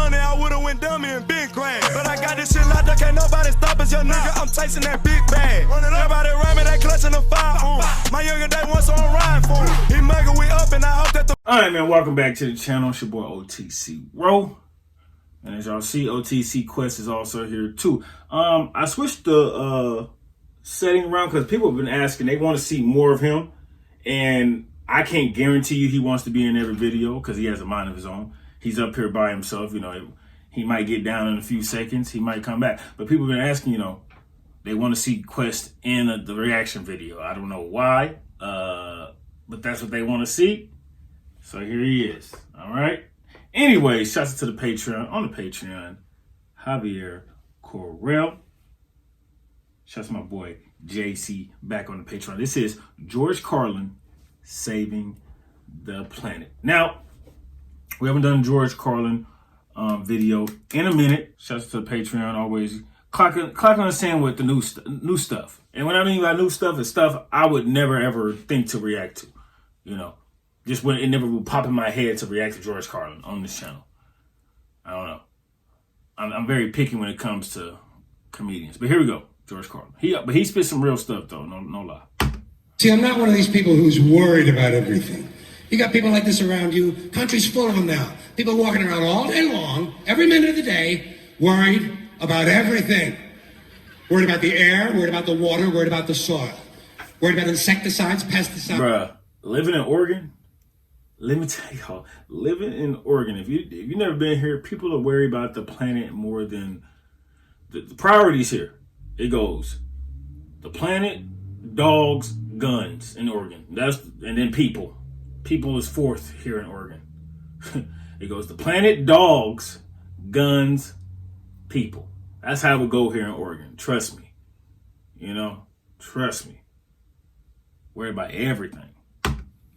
money, I would've went dummy and been grand. But I got this shit locked up, can't nobody stop us, young nigga. I'm chasing that big bag. Everybody around me, they clutching the fire. My younger day once on ride for him. He mugger, we up, and I hope that the. Alright, man, welcome back to the channel. It's your boy OTC Row. And as y'all see, OTC Quest is also here too. I switched the setting around because people have been asking, they want to see more of him. And I can't guarantee you he wants to be in every video because he has a mind of his own. He's up here by himself, you know. He might get down in a few seconds. He might come back. But people have been asking, you know, they want to see Quest in the reaction video. I don't know why, but that's what they want to see. So here he is. All right. Anyway, shouts out to the Patreon. On the Patreon, Javier Correll. Shouts to my boy JC back on the Patreon. This is George Carlin saving the planet. Now, we haven't done George Carlin video in a minute. Shouts to the Patreon. Always clock on the sand with the new stuff. And what I mean by new stuff is stuff I would never ever think to react to. You know, just when it never would pop in my head to react to George Carlin on this channel. I don't know. I'm very picky when it comes to comedians. But here we go, George Carlin. But he spit some real stuff though. No lie. See, I'm not one of these people who's worried about everything. You got people like this around you. Country's full of them now. People walking around all day long, every minute of the day, worried about everything. Worried about the air, worried about the water, worried about the soil. Worried about insecticides, pesticides. Bruh, living in Oregon, let me tell y'all, living in Oregon, if you've never been here, people are worried about the planet more than the priorities here. It goes the planet, dogs, guns in Oregon. And then people. People is fourth here in Oregon. It goes the planet, dogs, guns, people. That's how it would go here in Oregon. Trust me. You know, trust me. Worried about everything.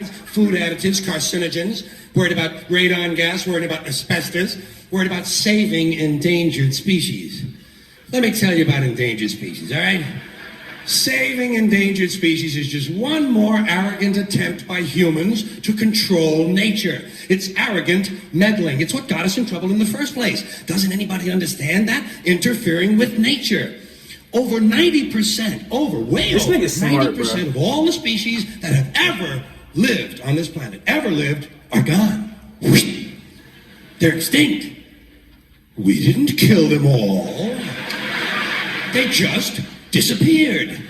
Food additives, carcinogens, worried about radon gas, worried about asbestos, worried about saving endangered species. Let me tell you about endangered species, all right? Saving endangered species is just one more arrogant attempt by humans to control nature. It's arrogant meddling. It's what got us in trouble in the first place. Doesn't anybody understand that? Interfering with nature. Over 90%, way over 90% of all the species that have ever lived on this planet, are gone. They're extinct. We didn't kill them all. They just disappeared.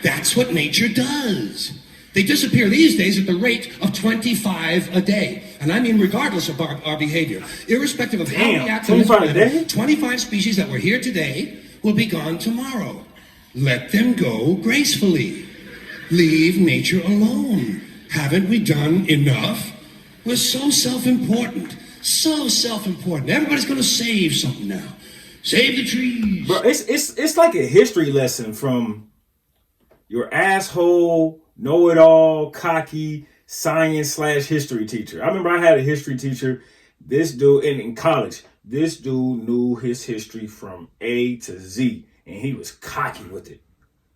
That's what nature does. They disappear these days at the rate of 25 a day. And I mean regardless of our behavior. Irrespective of how we act on this planet, 25 species that were here today will be gone tomorrow. Let them go gracefully. Leave nature alone. Haven't we done enough? We're so self-important. So self-important. Everybody's going to save something now. Save the trees. Bro, it's like a history lesson from your asshole, know-it-all, cocky science/history teacher. I remember I had a history teacher. This dude in college, this dude knew his history from A to Z, and he was cocky with it.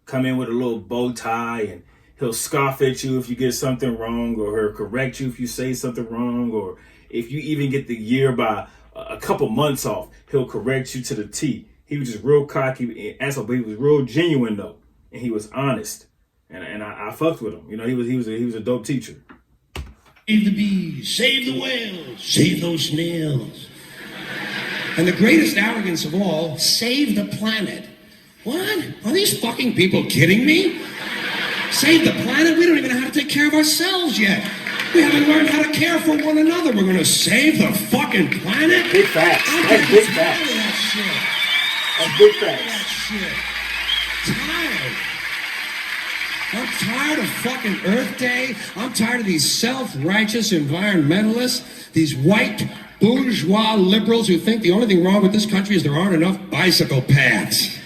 Come in with a little bow tie, and he'll scoff at you if you get something wrong, or he'll correct you if you say something wrong, or if you even get the year by a couple months off, he'll correct you to the T. He was just real cocky and asshole, but he was real genuine though, and he was honest, and I fucked with him. You know, he was a dope teacher. Save the bees, save the whales, save those snails, and the greatest arrogance of all, save the planet. What? Are these fucking people kidding me? Save the planet? We don't even know how to take care of ourselves yet. We haven't learned how to care for one another. We're going to save the fucking planet? Big facts. That's big facts. That's big facts. Tired. I'm tired of fucking Earth Day. I'm tired of these self-righteous environmentalists, these white bourgeois liberals who think the only thing wrong with this country is there aren't enough bicycle paths.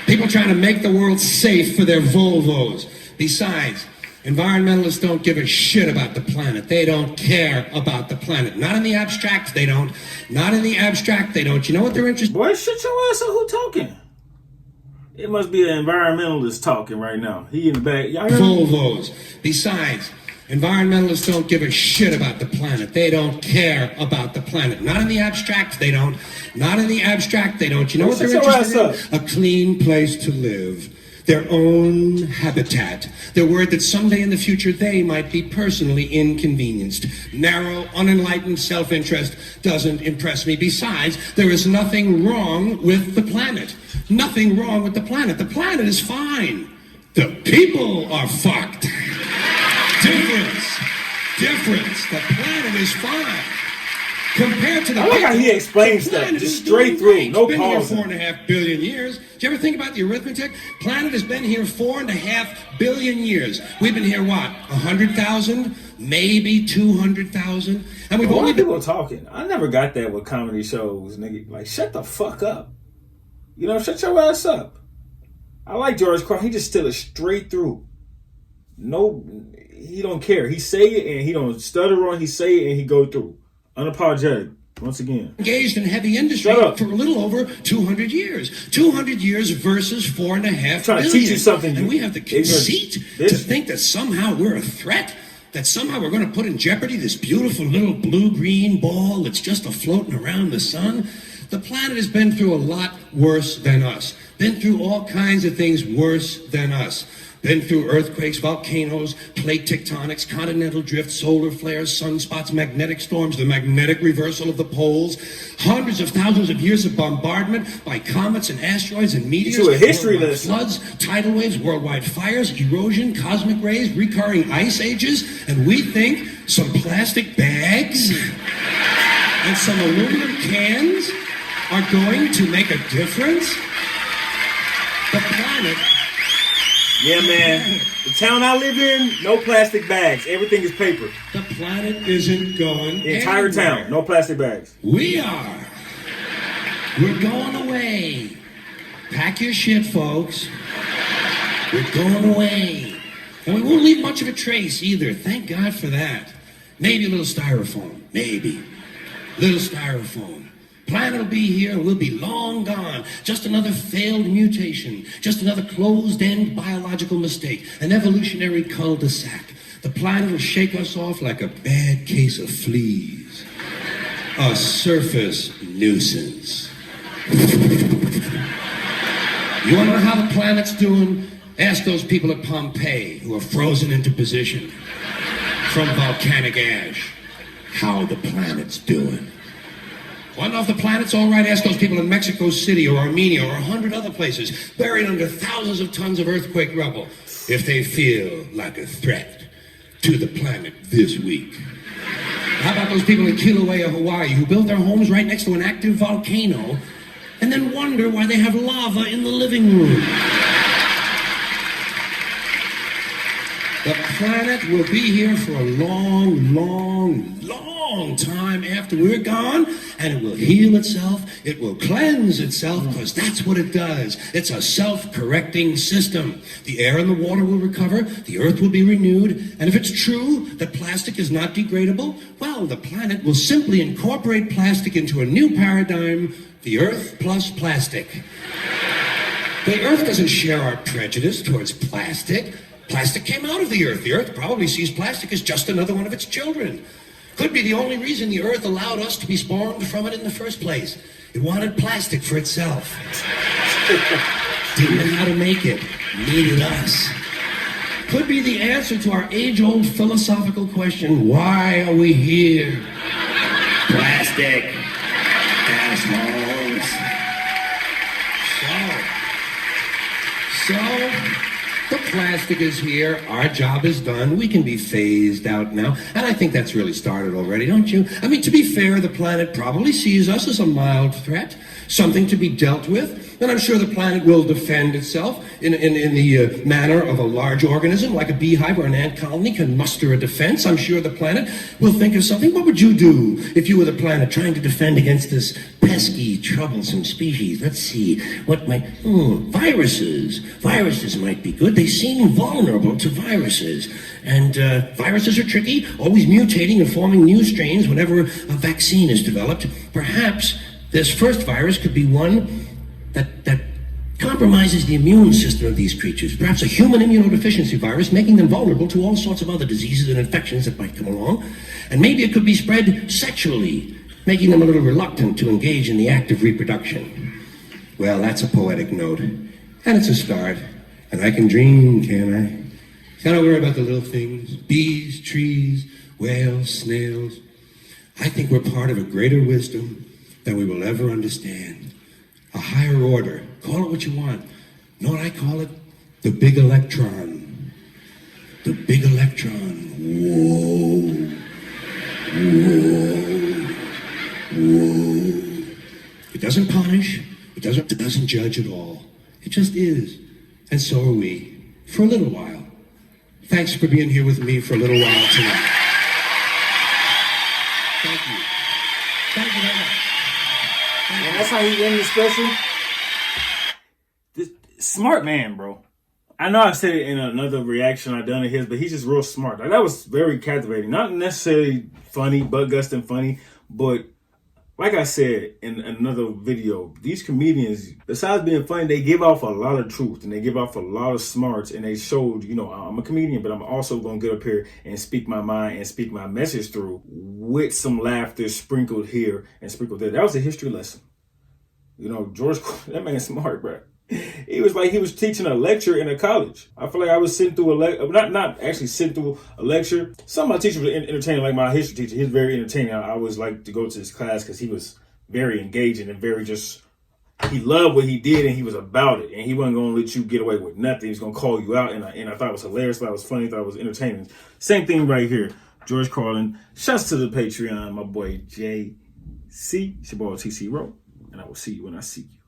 People trying to make the world safe for their Volvos. Besides, environmentalists don't give a shit about the planet. They don't care about the planet. Not in the abstract, they don't. Not in the abstract, they don't. You know what they're interested in? Boy, shut your ass up. Who talking? It must be an environmentalist talking right now. He in the back. Y'all hear me? Volvos. Besides, Environmentalists don't give a shit about the planet. They don't care about the planet. Not in the abstract, they don't. Not in the abstract, they don't. You know what they're interested in? A clean place to live. Their own habitat. They're worried that someday in the future they might be personally inconvenienced. Narrow, unenlightened self-interest doesn't impress me. Besides, there is nothing wrong with the planet. Nothing wrong with the planet. The planet is fine. The people are fucked. Difference. The planet is fine. Compared to the I like how he explains stuff just straight through, no pause. It's been here 4.5 billion years. Did you ever think about the arithmetic? Planet has been here 4.5 billion years. We've been here what? 100,000, maybe 200,000, and we've only been people talking. I never got that with comedy shows, nigga. Like, shut the fuck up. You know, shut your ass up. I like George Carlin. He just still it straight through. No, he don't care. He say it and he don't stutter on. He say it and he go through. Unapologetic. Once again. Engaged in heavy industry for a little over 200 years. 200 years versus 4.5 billion. Trying to teach you something. And we have the conceit to think that somehow we're a threat. That somehow we're going to put in jeopardy this beautiful little blue-green ball that's just a-floating around the sun. The planet has been through a lot worse than us. Been through all kinds of things worse than us. Been through earthquakes, volcanoes, plate tectonics, continental drift, solar flares, sunspots, magnetic storms, the magnetic reversal of the poles, hundreds of thousands of years of bombardment by comets and asteroids and meteors, to a history lesson. Floods, tidal waves, worldwide fires, erosion, cosmic rays, recurring ice ages, and we think some plastic bags and some aluminum cans are going to make a difference? The planet... Yeah, man. The town I live in, no plastic bags. Everything is paper. The planet isn't going The entire anywhere. town, no plastic bags. We are. We're going away. Pack your shit, folks. We're going away. And we won't leave much of a trace either. Thank God for that. Maybe a little styrofoam. Maybe. Little styrofoam. Planet will be here and we'll be long gone. Just another failed mutation. Just another closed-end biological mistake. An evolutionary cul-de-sac. The planet will shake us off like a bad case of fleas. A surface nuisance. You want to know how the planet's doing? Ask those people at Pompeii who are frozen into position from volcanic ash how the planet's doing. Want to know if the planet's all right? Ask those people in Mexico City or Armenia or 100 other places buried under thousands of tons of earthquake rubble if they feel like a threat to the planet this week. How about those people in Kilauea, Hawaii, who built their homes right next to an active volcano and then wonder why they have lava in the living room? The planet will be here for a long, long, long time after we're gone, and it will heal itself, it will cleanse itself, because that's what it does. It's a self-correcting system. The air and the water will recover, the earth will be renewed, and if it's true that plastic is not degradable, well, the planet will simply incorporate plastic into a new paradigm, the earth plus plastic. The earth doesn't share our prejudice towards plastic. Plastic came out of the earth. The earth probably sees plastic as just another one of its children. Could be the only reason the earth allowed us to be spawned from it in the first place. It wanted plastic for itself. Didn't know how to make it. Needed us. Could be the answer to our age-old philosophical question, why are we here? Plastic. Assholes. So, the plastic is here, our job is done, we can be phased out now, and I think that's really started already, don't you? I mean, to be fair, the planet probably sees us as a mild threat, something to be dealt with, and I'm sure the planet will defend itself in the manner of a large organism, like a beehive or an ant colony can muster a defense. I'm sure the planet will think of something. What would you do if you were the planet trying to defend against this pesky, troublesome species? Let's see, what might... viruses. Viruses might be good. They seem vulnerable to viruses. And viruses are tricky, always mutating and forming new strains whenever a vaccine is developed. Perhaps this first virus could be one that compromises the immune system of these creatures, perhaps a human immunodeficiency virus, making them vulnerable to all sorts of other diseases and infections that might come along. And maybe it could be spread sexually, making them a little reluctant to engage in the act of reproduction. Well, that's a poetic note, and it's a start. And I can dream, can't I? Can't I worry about the little things? Bees, trees, whales, snails. I think we're part of a greater wisdom than we will ever understand. A higher order. Call it what you want. Know what I call it? The big electron. The big electron. Whoa. Whoa. Whoa. It doesn't punish. It doesn't judge at all. It just is. And so are we. For a little while. Thanks for being here with me for a little while tonight. Thank you. Thank you very much. And that's how he ended the special. Smart man, bro. I know I said it in another reaction I done of his, but he's just real smart. Like, that was very captivating. Not necessarily funny, butt-gusting funny, but like I said in another video, these comedians, besides being funny, they give off a lot of truth and they give off a lot of smarts, and they showed, you know, I'm a comedian, but I'm also going to get up here and speak my mind and speak my message through with some laughter sprinkled here and sprinkled there. That was a history lesson. You know, George, that man's smart, bro. He was like he was teaching a lecture in a college. I feel like I was sitting through not actually sitting through a lecture. Some of my teachers were entertaining, like my history teacher. He was very entertaining. I always liked to go to his class because he was very engaging and very just, he loved what he did and he was about it. And he wasn't going to let you get away with nothing. He was going to call you out. And I thought it was hilarious. I thought it was funny. I thought it was entertaining. Same thing right here. George Carlin. Shouts to the Patreon, my boy JC. It's your boy TC Rowe. And I will see you when I see you.